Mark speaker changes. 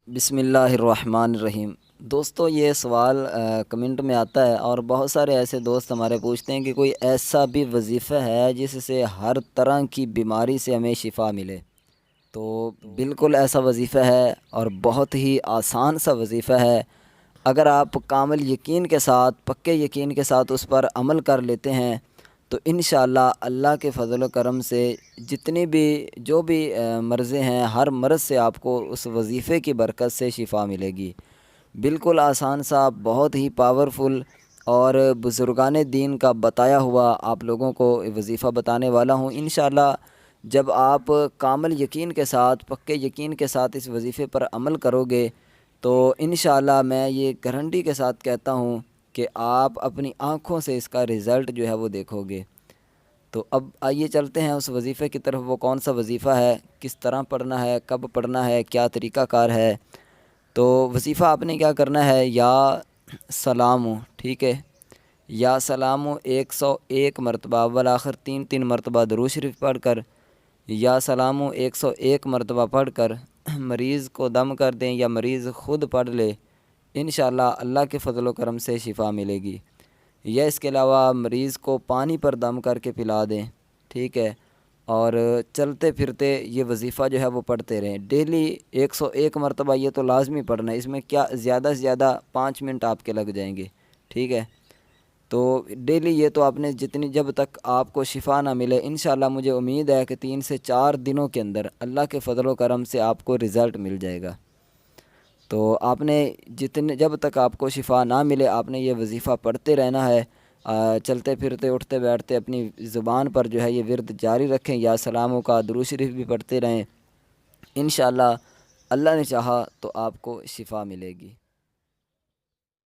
Speaker 1: بسم اللہ الرحمن الرحیم۔ دوستو یہ سوال کمنٹ میں آتا ہے اور بہت سارے ایسے دوست ہمارے پوچھتے ہیں کہ کوئی ایسا بھی وظیفہ ہے جس سے ہر طرح کی بیماری سے ہمیں شفا ملے۔ تو بالکل ایسا وظیفہ ہے اور بہت ہی آسان سا وظیفہ ہے۔ اگر آپ کامل یقین کے ساتھ، پکے یقین کے ساتھ اس پر عمل کر لیتے ہیں تو انشاءاللہ اللہ کے فضل و کرم سے جتنی بھی جو بھی مرضیں ہیں، ہر مرض سے آپ کو اس وظیفے کی برکت سے شفا ملے گی۔ بالکل آسان سا، بہت ہی پاورفل اور بزرگان دین کا بتایا ہوا آپ لوگوں کو وظیفہ بتانے والا ہوں۔ انشاءاللہ جب آپ کامل یقین کے ساتھ، پکے یقین کے ساتھ اس وظیفے پر عمل کرو گے تو انشاءاللہ میں یہ گارنٹی کے ساتھ کہتا ہوں کہ آپ اپنی آنکھوں سے اس کا رزلٹ جو ہے وہ دیکھو گے۔ تو اب آئیے چلتے ہیں اس وظیفے کی طرف۔ وہ کون سا وظیفہ ہے، کس طرح پڑھنا ہے، کب پڑھنا ہے، کیا طریقہ کار ہے۔ تو وظیفہ آپ نے کیا کرنا ہے، یا سلام، ٹھیک ہے، یا سلام 101 مرتبہ اول آخر 3 مرتبہ درود شریف پڑھ کر، یا سلام 101 مرتبہ پڑھ کر مریض کو دم کر دیں یا مریض خود پڑھ لے، انشاءاللہ اللہ کے فضل و کرم سے شفا ملے گی۔ یا اس کے علاوہ مریض کو پانی پر دم کر کے پلا دیں، ٹھیک ہے، اور چلتے پھرتے یہ وظیفہ جو ہے وہ پڑھتے رہیں ڈیلی 101 مرتبہ۔ یہ تو لازمی پڑھنا ہے، اس میں کیا زیادہ سے زیادہ 5 منٹ آپ کے لگ جائیں گے، ٹھیک ہے۔ تو ڈیلی یہ تو آپ نے جتنی، جب تک آپ کو شفا نہ ملے، انشاءاللہ مجھے امید ہے کہ 3 سے 4 دنوں کے اندر اللہ کے فضل و کرم سے آپ کو رزلٹ مل جائے گا۔ تو آپ نے جب تک آپ کو شفا نہ ملے آپ نے یہ وظیفہ پڑھتے رہنا ہے۔ چلتے پھرتے، اٹھتے بیٹھتے اپنی زبان پر جو ہے یہ ورد جاری رکھیں، یا سلاموں کا درود شریف بھی پڑھتے رہیں۔ انشاءاللہ اللہ نے چاہا تو آپ کو شفا ملے گی۔